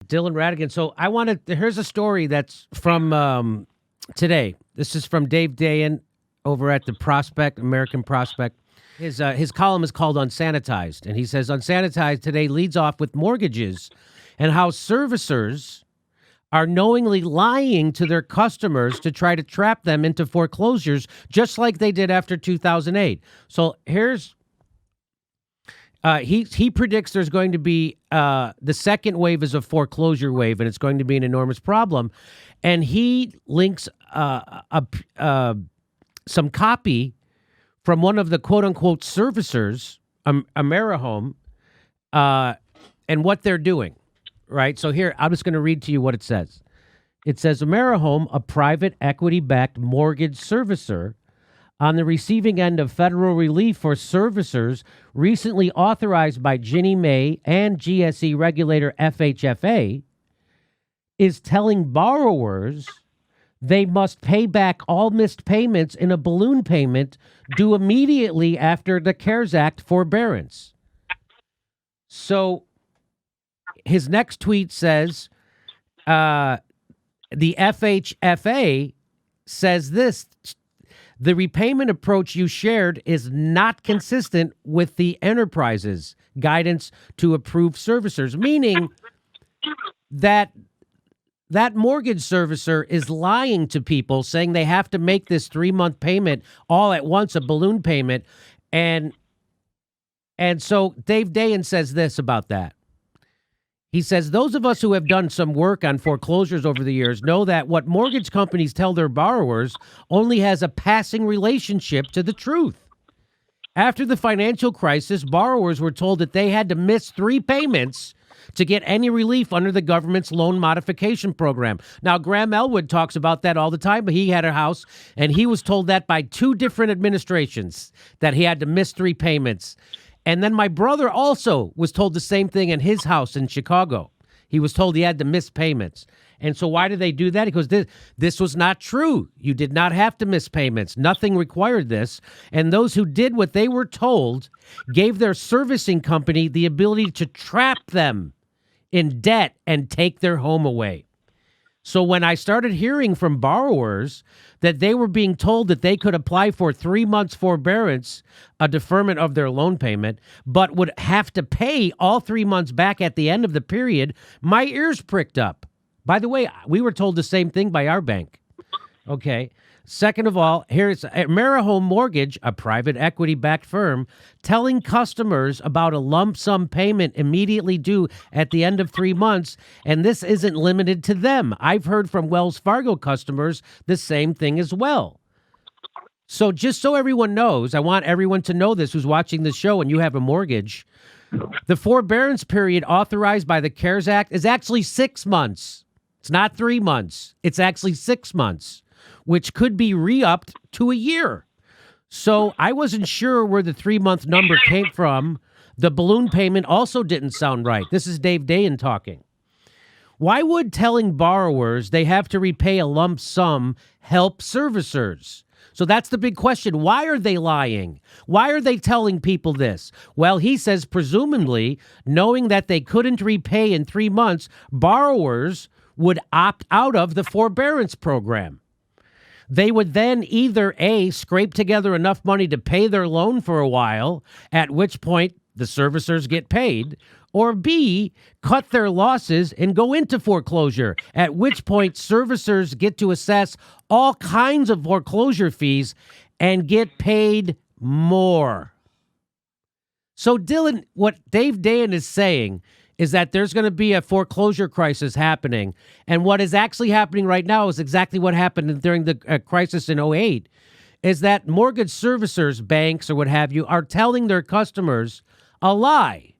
Dylan Radigan. So I wanted, here's a story that's from today. This is from Dave Dayan over at the Prospect, American Prospect. His column is called Unsanitized, and he says Unsanitized today leads off with mortgages and how servicers are knowingly lying to their customers to try to trap them into foreclosures, just like they did after 2008. So here's he predicts there's going to be the second wave is a foreclosure wave, and it's going to be an enormous problem. And he links some copy from one of the quote unquote servicers, AmeriHome, and what they're doing. Right. So here, I'm just going to read to you what it says. It says AmeriHome, a private equity-backed mortgage servicer, on the receiving end of federal relief for servicers recently authorized by Ginnie Mae and GSE regulator FHFA, is telling borrowers they must pay back all missed payments in a balloon payment due immediately after the CARES Act forbearance. So his next tweet says, the FHFA says this: the repayment approach you shared is not consistent with the enterprise's guidance to approved servicers, meaning that mortgage servicer is lying to people, saying they have to make this 3-month payment all at once, a balloon payment. And so Dave Dayan says this about that. He says, those of us who have done some work on foreclosures over the years know that what mortgage companies tell their borrowers only has a passing relationship to the truth. After the financial crisis, borrowers were told that they had to miss 3 payments to get any relief under the government's loan modification program. Now, Graham Elwood talks about that all the time, but he had a house, and he was told that by 2 different administrations, that he had to miss 3 payments. And then my brother also was told the same thing in his house in Chicago. He was told he had to miss payments. And so why did they do that? Because this was not true. You did not have to miss payments. Nothing required this. And those who did what they were told gave their servicing company the ability to trap them in debt and take their home away. So when I started hearing from borrowers that they were being told that they could apply for 3 months forbearance, a deferment of their loan payment, but would have to pay all 3 months back at the end of the period, my ears pricked up. By the way, we were told the same thing by our bank. Okay. Second of all, here's AmeriHome Mortgage, a private equity-backed firm, telling customers about a lump sum payment immediately due at the end of 3 months, and this isn't limited to them. I've heard from Wells Fargo customers the same thing as well. So just so everyone knows, I want everyone to know this who's watching this show and you have a mortgage, the forbearance period authorized by the CARES Act is actually 6 months. It's not 3 months. It's actually 6 months, which could be re-upped to a year. So I wasn't sure where the 3-month number came from. The balloon payment also didn't sound right. This is Dave Dayan talking. Why would telling borrowers they have to repay a lump sum help servicers? So that's the big question. Why are they lying? Why are they telling people this? Well, he says presumably knowing that they couldn't repay in 3 months, borrowers would opt out of the forbearance program. They would then either A, scrape together enough money to pay their loan for a while, at which point the servicers get paid, or B, cut their losses and go into foreclosure, at which point servicers get to assess all kinds of foreclosure fees and get paid more. So, Dylan, what Dave Dayan is saying is that there's going to be a foreclosure crisis happening. And what is actually happening right now is exactly what happened during the crisis in 2008, is that mortgage servicers, banks or what have you, are telling their customers a lie.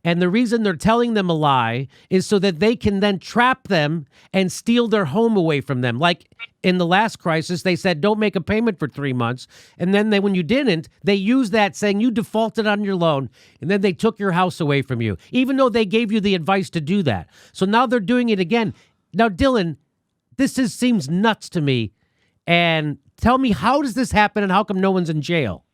And the reason they're telling them a lie is so that they can then trap them and steal their home away from them. Like in the last crisis, they said, don't make a payment for 3 months. And then when you didn't, they used that saying you defaulted on your loan. And then they took your house away from you, even though they gave you the advice to do that. So now they're doing it again. Now, Dylan, seems nuts to me. And tell me, how does this happen and how come no one's in jail?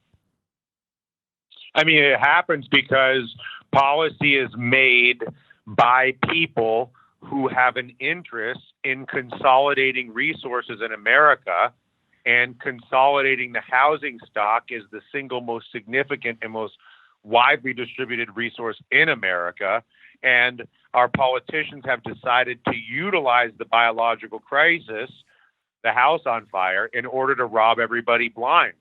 I mean, it happens because policy is made by people who have an interest in consolidating resources in America, and consolidating the housing stock is the single most significant and most widely distributed resource in America. And our politicians have decided to utilize the biological crisis, the house on fire, in order to rob everybody blind.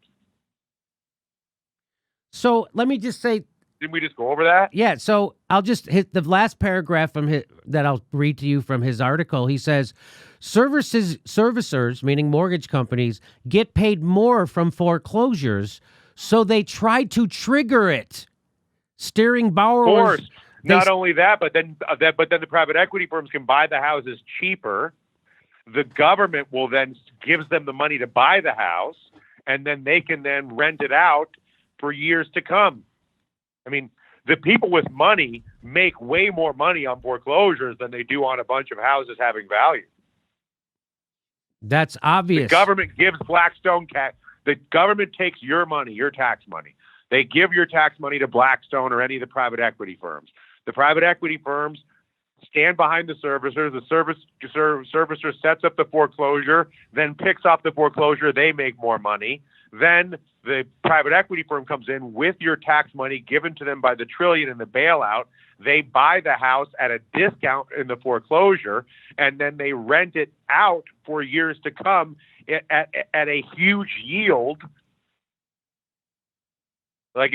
So let me just say, didn't we just go over that? yeah, so I'll just hit the last paragraph from that I'll read to you from his article. He says, servicers, meaning mortgage companies, get paid more from foreclosures, so they try to trigger it, steering borrowers. Of course. Not only that, but then the private equity firms can buy the houses cheaper. The government will then gives them the money to buy the house, and then they can then rent it out for years to come. I mean, the people with money make way more money on foreclosures than they do on a bunch of houses having value. That's obvious. The government gives Blackstone cash. The government takes your money, your tax money. They give your tax money to Blackstone or any of the private equity firms. The private equity firms stand behind the servicers. The servicer sets up the foreclosure, then picks off the foreclosure. They make more money. Then the private equity firm comes in with your tax money given to them by the trillion in the bailout. They buy the house at a discount in the foreclosure, and then they rent it out for years to come at a huge yield. Like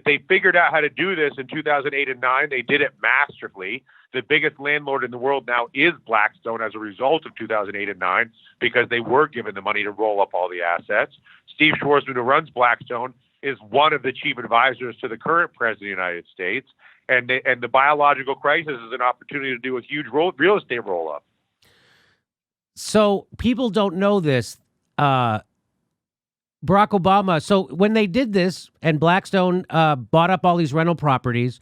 they figured out how to do this in 2008 and 9. They did it masterfully. The biggest landlord in the world now is Blackstone as a result of 2008 and 9, because they were given the money to roll up all the assets. Steve Schwarzman, who runs Blackstone, is one of the chief advisors to the current president of the United States. And the biological crisis is an opportunity to do a huge real estate roll up. So people don't know this. Barack Obama. So when they did this and Blackstone bought up all these rental properties,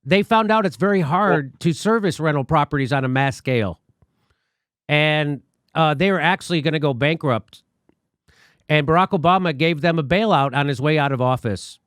they found out it's very hard to service rental properties on a mass scale. And they were actually going to go bankrupt. And Barack Obama gave them a bailout on his way out of office.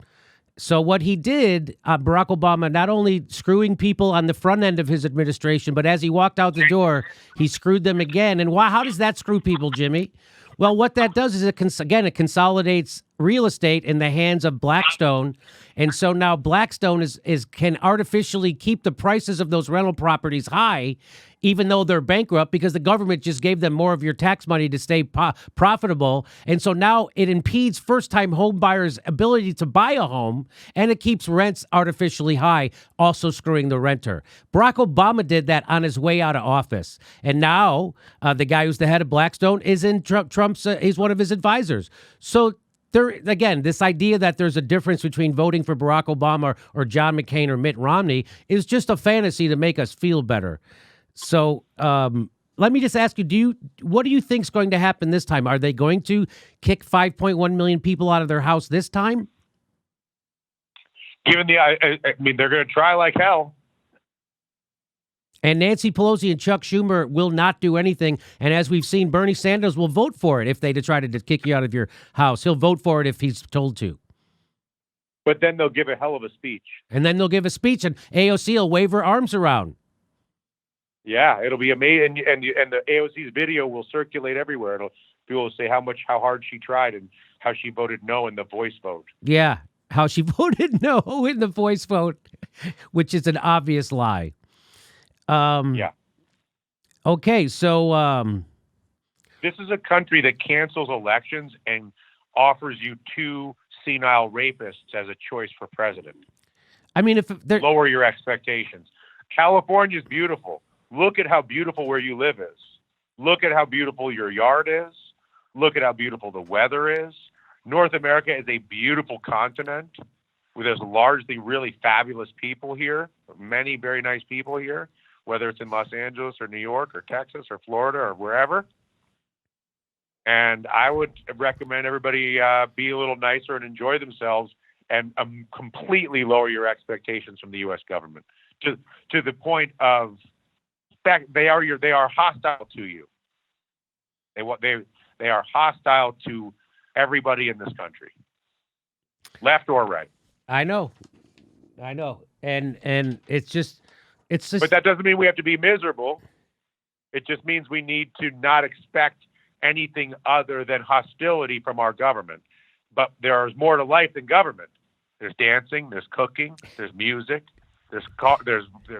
So what he did, Barack Obama, not only screwing people on the front end of his administration, but as he walked out the door, he screwed them again. And how does that screw people, Jimmy? Well, what that does is it consolidates real estate in the hands of Blackstone. And so now Blackstone can artificially keep the prices of those rental properties high, even though they're bankrupt, because the government just gave them more of your tax money to stay profitable. And so now it impedes first-time home buyers' ability to buy a home, and it keeps rents artificially high, also screwing the renter. Barack Obama did that on his way out of office. And now the guy who's the head of Blackstone is in Trump's, he's one of his advisors. So there, again, this idea that there's a difference between voting for Barack Obama or John McCain or Mitt Romney is just a fantasy to make us feel better. So let me just ask you, what do you think is going to happen this time? Are they going to kick 5.1 million people out of their house this time? I mean, they're going to try like hell. And Nancy Pelosi and Chuck Schumer will not do anything. And as we've seen, Bernie Sanders will vote for it if they try to kick you out of your house. He'll vote for it if he's told to. But then they'll give a hell of a speech. And then they'll give a speech, and AOC will wave her arms around. Yeah, it'll be amazing, and the AOC's video will circulate everywhere. People will say how hard she tried and how she voted no in the voice vote. Yeah, how she voted no in the voice vote, which is an obvious lie. Yeah. Okay, so this is a country that cancels elections and offers you two senile rapists as a choice for president. I mean, lower your expectations. California's beautiful. Look at how beautiful where you live is. Look at how beautiful your yard is. Look at how beautiful the weather is. North America is a beautiful continent where there's largely really fabulous people here, many very nice people here, whether it's in Los Angeles or New York or Texas or Florida or wherever. And I would recommend everybody be a little nicer and enjoy themselves, and completely lower your expectations from the U.S. government to the point of they are hostile to you. They are hostile to everybody in this country, left or right. I know, and it's It's just, But that doesn't mean we have to be miserable. It just means we need to not expect anything other than hostility from our government. But there's more to life than government. There's dancing, there's cooking, there's music, there's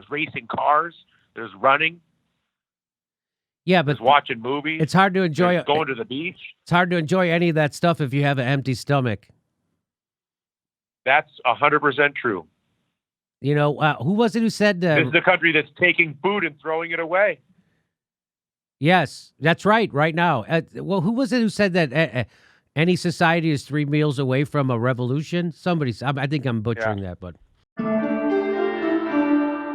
racing cars, there's running, yeah, but there's watching movies. it's hard to enjoy there's going to the beach. It's hard to enjoy any of that stuff if you have an empty stomach. That's 100% true. You know, who was it who said? This is the country that's taking food and throwing it away. Yes, that's right. Right now, well, who was it who said that any society is 3 meals away from a revolution? I think I'm butchering that, but.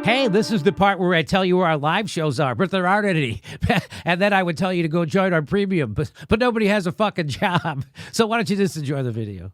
Hey, this is the part where I tell you where our live shows are, but there aren't any. And then I would tell you to go join our premium, but nobody has a fucking job. So why don't you just enjoy the video?